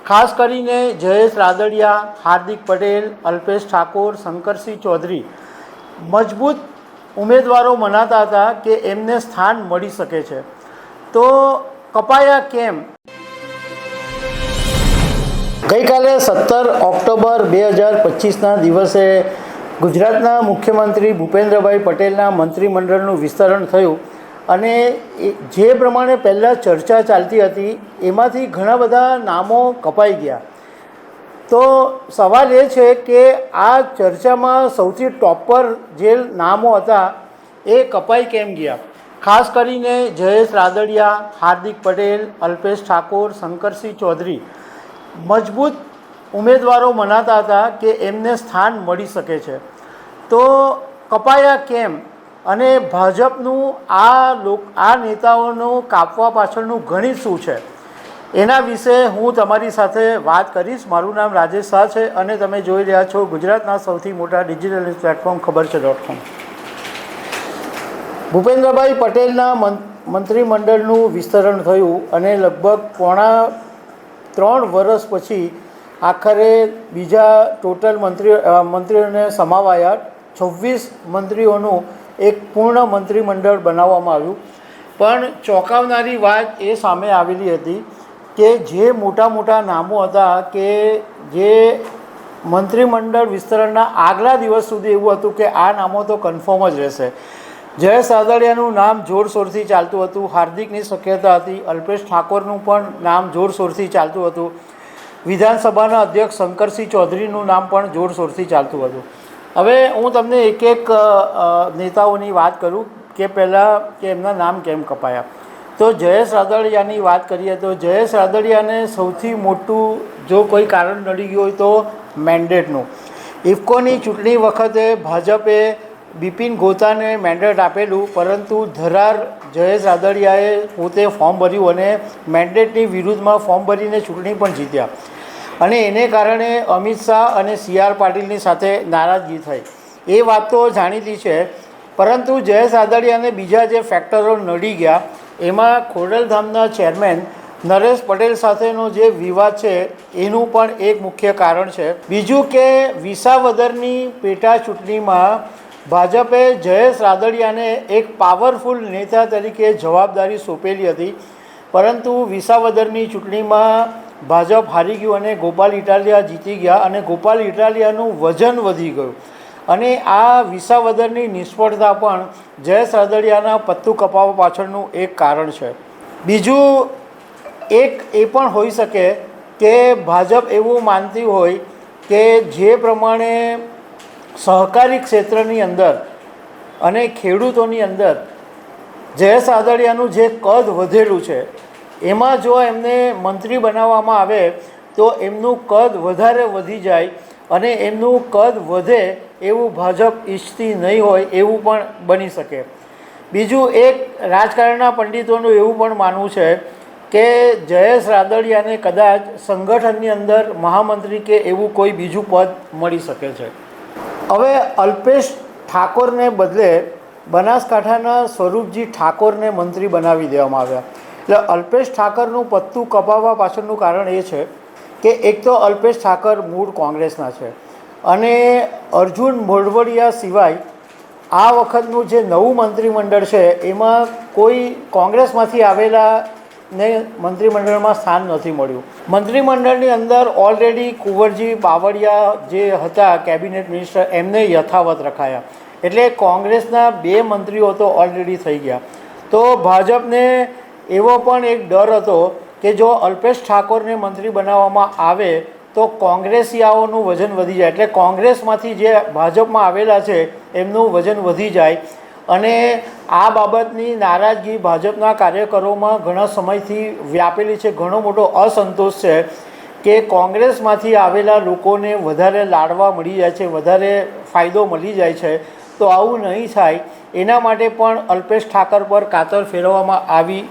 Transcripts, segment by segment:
ખાસ કરીને જયેશ રાદડિયા, હાર્દિક પટેલ, અલ્પેશ ઠાકોર, શંકરસિંહ ચૌધરી મજબૂત ઉમેદવારો મનાતા હતા કે એમને સ્થાન મળી શકે છે, તો કપાયા કેમ? ગઈકાલે 17 ઓક્ટોબર 2025ના દિવસે ગુજરાતના મુખ્યમંત્રી ભૂપેન્દ્રભાઈ પટેલના મંત્રીમંડળનું વિસ્તરણ થયું અને જે પ્રમાણે પહેલાં ચર્ચા ચાલતી હતી એમાંથી ઘણા બધા નામો કપાઈ ગયા. તો સવાલ એ છે કે આ ચર્ચામાં સૌથી ટોપ પર જે નામો હતા એ કપાઈ કેમ ગયા? ખાસ કરીને જયેશ રાદડિયા, હાર્દિક પટેલ, અલ્પેશ ઠાકોર, શંકરસિંહ ચૌધરી મજબૂત ઉમેદવારો મનાતા હતા કે એમને સ્થાન મળી શકે છે, તો કપાયા કેમ? અને ભાજપનું આ નેતાઓનું કાપવા પાછળનું ગણિત શું છે એના વિશે હું તમારી સાથે વાત કરીશ. મારું નામ રાજેશ શાહ છે અને તમે જોઈ રહ્યા છો ગુજરાતના સૌથી મોટા ડિજિટલ ન્યૂઝ પ્લેટફોર્મ ખબર છે.com. ભૂપેન્દ્રભાઈ પટેલના મંત્રીમંડળનું વિસ્તરણ થયું અને લગભગ પોણા 3 વર્ષ પછી આખરે બીજા ટોટલ મંત્રીઓને સમાવાયા. 26 મંત્રીઓનું એક પૂર્ણ મંત્રીમંડળ બનાવવામાં આવ્યું. પણ ચોંકાવનારી વાત એ સામે આવેલી હતી કે જે મોટા મોટા નામો હતા કે જે મંત્રીમંડળ વિસ્તરણના આગલા દિવસ સુધી એવું હતું કે આ નામો તો કન્ફર્મ જ રહેશે. જયેશ રાદડિયાનું નામ જોરશોરથી ચાલતું હતું, હાર્દિકની શક્યતા હતી, અલ્પેશ ઠાકોરનું પણ નામ જોરશોરથી ચાલતું હતું, વિધાનસભાના અધ્યક્ષ શંકરસિંહ ચૌધરીનું નામ પણ જોરશોરથી ચાલતું હતું. હવે હું તમને એક એક નેતાઓની વાત કરું કે પહેલાં કે એમના નામ કેમ કપાયા. તો જયેશ રાદડિયાની વાત કરીએ તો જયેશ રાદડિયાને સૌથી મોટું જો કોઈ કારણ નડી ગયું હોય તો મેન્ડેટનું. ઇફકોની ચૂંટણી વખતે ભાજપે બિપિન ગોતાને મેન્ડેટ આપેલું, પરંતુ ધરાર જયેશ રાદડિયાએ પોતે ફોર્મ ભર્યું અને મેન્ડેટની વિરુદ્ધમાં ફોર્મ ભરીને ચૂંટણી પણ જીત્યા અને એને કારણે અમિત શાહ અને CR પાટીલની સાથે નારાજગી થઈ. એ વાત તો જાણીતી છે, પરંતુ જયેશ રાદડિયાને બીજા જે ફેક્ટરો નડી ગયા એમાં ખોડલધામના ચેરમેન નરેશ પટેલ સાથેનો જે વિવાદ છે એનું પણ એક મુખ્ય કારણ છે. બીજું કે વિસાવદરની પેટા ચૂંટણીમાં ભાજપે જયેશ રાદડિયાને એક પાવરફુલ નેતા તરીકે જવાબદારી સોંપેલી હતી, પરંતુ વિસાવદરની ચૂંટણીમાં ભાજપ હારી ગયું અને ગોપાલ ઇટાલિયા જીતી ગયા અને ગોપાલ ઇટાલિયાનું વજન વધી ગયું અને આ વિસાવદરની નિષ્ફળતા પણ જયેશ રાદડિયાના પત્તું કપાવવા પાછળનું એક કારણ છે. બીજું એક એ પણ હોઈ શકે કે ભાજપ એવું માનતી હોય કે જે પ્રમાણે સહકારી ક્ષેત્રની અંદર અને ખેડૂતોની અંદર જયેશ રાદડિયાનું જે કદ વધેલું છે એમાં જો એમને મંત્રી બનાવવામાં આવે તો એમનું કદ વધારે વધી જાય અને એમનું કદ વધે એવું ભાજપ ઈચ્છતી નહીં હોય એવું પણ બની શકે. બીજું એક રાજકારણના પંડિતોનું એવું પણ માનવું છે કે જયેશ રાદડિયાને કદાચ સંગઠનની અંદર મહામંત્રી કે એવું કોઈ બીજું પદ મળી શકે છે. હવે અલ્પેશ ઠાકોરને બદલે બનાસકાંઠાના સ્વરૂપજી ઠાકોરને મંત્રી બનાવી દેવામાં આવ્યા. એટલે અલ્પેશ ઠાકોરનું પત્તું કપાવવા પાછળનું કારણ એ છે કે એક તો અલ્પેશ ઠાકોર મૂળ કોંગ્રેસના છે અને અર્જુન મોઢવાડિયા સિવાય આ વખતનું જે નવું મંત્રીમંડળ છે એમાં કોઈ કોંગ્રેસમાંથી આવેલા ને મંત્રીમંડળમાં સ્થાન નથી મળ્યું. મંત્રીમંડળની અંદર ઓલરેડી કુંવરજી બાવળિયા જે હતા કેબિનેટ મિનિસ્ટર એમને યથાવત રખાયા, એટલે કોંગ્રેસના 2 મંત્રીઓ તો ઓલરેડી થઈ ગયા. તો ભાજપને એવો પણ એક ડર હતો કે જો અલ્પેશ ઠાકોરને મંત્રી બનાવવામાં આવે તો કોંગ્રેસીયાઓનું વજન વધી જાય, એટલે કોંગ્રેસમાંથી જે ભાજપમાં આવેલા છે એમનું વજન વધી જાય અને આ બાબતની નારાજગી ભાજપના કાર્યકરોમાં ઘણા સમયથી વ્યાપેલી છે. ઘણો મોટો અસંતોષ છે કે કોંગ્રેસમાંથી આવેલા લોકોને વધારે લાડવા મળી જાય છે, વધારે ફાયદો મળી જાય છે. તો આવું નહીં થાય એના માટે પણ અલ્પેશ ઠાકોર પર કાતર ફેરવવામાં આવી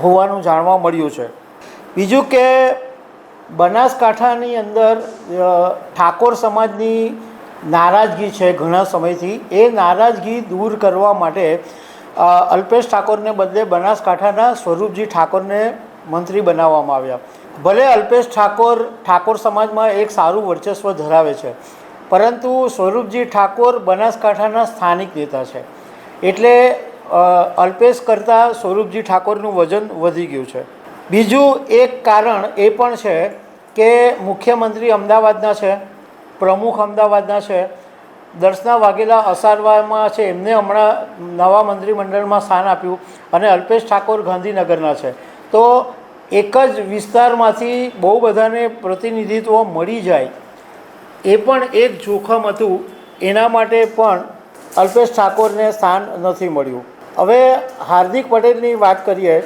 હોવાનું જાણવા મળ્યું છે. બીજું કે બનાસકાંઠાની અંદર ઠાકોર સમાજની નારાજગી છે ઘણા સમયથી, એ નારાજગી દૂર કરવા માટે અલ્પેશ ઠાકોરને બદલે બનાસકાંઠાના સ્વરૂપજી ઠાકોરને મંત્રી બનાવવામાં આવ્યા. ભલે અલ્પેશ ઠાકોર સમાજમાં એક સારું વર્ચસ્વ ધરાવે છે, પરંતુ સ્વરૂપજી ઠાકોર બનાસકાંઠાના સ્થાનિક નેતા છે, એટલે અલ્પેશ કરતાં સ્વરૂપજી ઠાકોરનું વજન વધી ગયું છે. બીજું એક કારણ એ પણ છે કે મુખ્યમંત્રી અમદાવાદના છે, પ્રમુખ અમદાવાદના છે, દર્શના વાઘેલા અસારવામાં છે, એમને હમણાં નવા મંત્રીમંડળમાં સ્થાન આપ્યું, અને અલ્પેશ ઠાકોર ગાંધીનગરના છે. તો એક જ વિસ્તારમાંથી બહુ બધાને પ્રતિનિધિત્વ મળી જાય એ પણ એક જોખમ હતું, એના માટે પણ અલ્પેશ ઠાકોરને સ્થાન નથી મળ્યું. હવે હાર્દિક પટેલની વાત કરીએ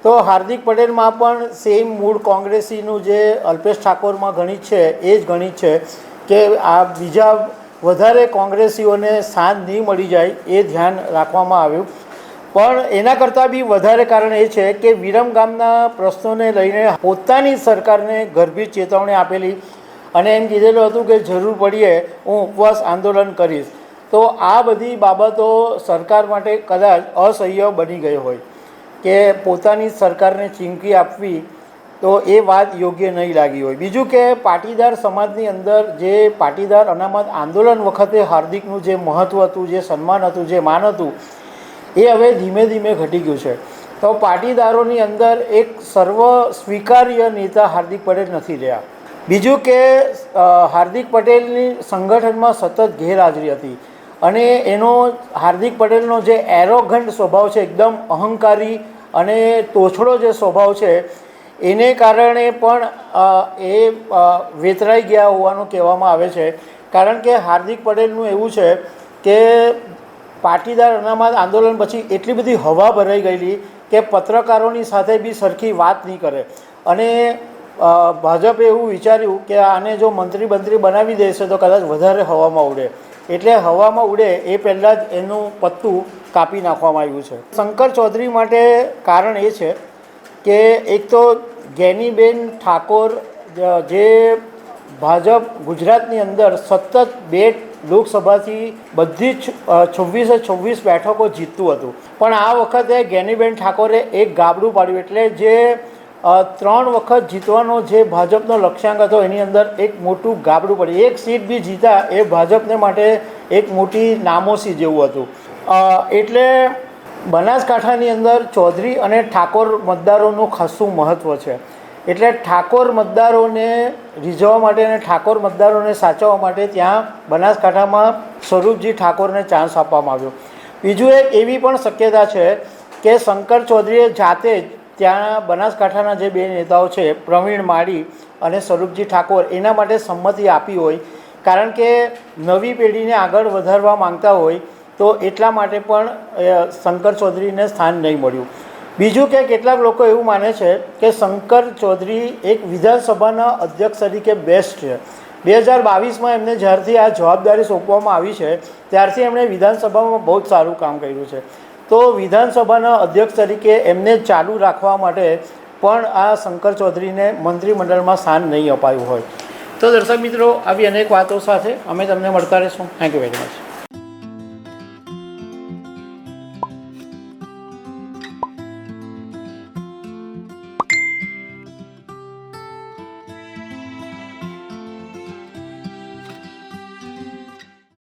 તો હાર્દિક પટેલમાં પણ સેમ મૂળ કોંગ્રેસીનું જે અલ્પેશ ઠાકોરમાં ગણિત છે એ જ ગણિત છે કે આ બીજા વધારે કોંગ્રેસીઓને સ્થાન નહીં મળી જાય એ ધ્યાન રાખવામાં આવ્યું. પણ એના કરતાં બી વધારે કારણ એ છે કે વિરમ ગામના પ્રશ્નોને લઈને પોતાની સરકારને ગંભીર ચેતવણી આપેલી અને એમ કીધેલું હતું કે જરૂર પડીએ હું ઉપવાસ આંદોલન કરીશ. તો આ બધી બાબતો સરકાર માટે કદાચ અસહ્ય બની ગઈ હોય કે પોતાની સરકારને ચીમકી આપવી, તો એ વાત યોગ્ય નહીં લાગી હોય. બીજું કે પાટીદાર સમાજની અંદર જે પાટીદાર અનામત આંદોલન વખતે હાર્દિકનું જે મહત્ત્વ હતું, જે સન્માન હતું, જે માન હતું, એ હવે ધીમે ધીમે ઘટી ગયું છે. તો પાટીદારોની અંદર એક સર્વ સ્વીકાર્ય નેતા હાર્દિક પટેલ નથી રહ્યા. બીજું કે હાર્દિક પટેલની સંગઠનમાં સતત ગેરહાજરી હતી, અને એનો હાર્દિક પટેલનો જે એરોગન્ટ સ્વભાવ છે, એકદમ અહંકારી અને તોછડો જે સ્વભાવ છે, એને કારણે પણ એ વેતરાઈ ગયા હોવાનું કહેવામાં આવે છે. કારણ કે હાર્દિક પટેલનું એવું છે કે પાટીદાર અનામત આંદોલન પછી એટલી બધી હવા ભરાઈ ગયેલી કે પત્રકારોની સાથે બી સરખી વાત નહીં કરે, અને ભાજપે એવું વિચાર્યું કે આને જો મંત્રી બનાવી દેશે તો કદાચ વધારે હવામાં ઉડે, એટલે હવામાં ઉડે એ પહેલાં જ એનું પત્તું કાપી નાખવામાં આવ્યું છે. શંકર ચૌધરી માટે કારણ એ છે કે એક તો ગેનીબેન ઠાકોર જે ભાજપ ગુજરાતની અંદર સતત 2 લોકસભાથી બધી જ 26 બેઠકો જીતતું હતું, પણ આ વખતે ગેનીબેન ઠાકોરે એક ગાબડું પાડ્યું, એટલે જે 3 વખત જીતવાનો જે ભાજપનો લક્ષ્યાંક હતો એની અંદર એક મોટું ગાબડું પડ્યું. એક સીટ બી જીતા એ ભાજપને માટે એક મોટી નામોસી જેવું હતું. એટલે બનાસકાંઠાની અંદર ચૌધરી અને ઠાકોર મતદારોનું ખાસું મહત્ત્વ છે. એટલે ઠાકોર મતદારોને રીઝવવા માટે અને ઠાકોર મતદારોને સાચવવા માટે ત્યાં બનાસકાંઠામાં સ્વરૂપજી ઠાકોરને ચાન્સ આપવામાં આવ્યો. બીજું એક એવી પણ શક્યતા છે કે શંકર ચૌધરીએ જાતે જ ત્યાં બનાસકાંઠાના જે 2 નેતાઓ છે, પ્રવીણ માળી અને સ્વરૂપજી ઠાકોર, એના માટે સંમતિ આપી હોય, કારણ કે નવી પેઢીને આગળ વધારવા માંગતા હોય, તો એટલા માટે પણ શંકર ચૌધરીને સ્થાન નહીં મળ્યું. બીજું કે કેટલાક લોકો એવું માને છે કે શંકર ચૌધરી એક વિધાનસભાના અધ્યક્ષ તરીકે બેસ્ટ છે. 2022માં એમને જ્યારથી આ જવાબદારી સોંપવામાં આવી છે ત્યારથી એમણે વિધાનસભામાં બહુ જ સારું કામ કર્યું છે. તો વિધાનસભાના અધ્યક્ષ તરીકે એમને ચાલુ રાખવા માટે પણ આ શંકર ચૌધરીને મંત્રીમંડળમાં સ્થાન નહીં અપાયું હોય. તો દર્શક મિત્રો, આવી અનેક વાતો સાથે અમે તમને મળતા રહીશું. Thank you very much.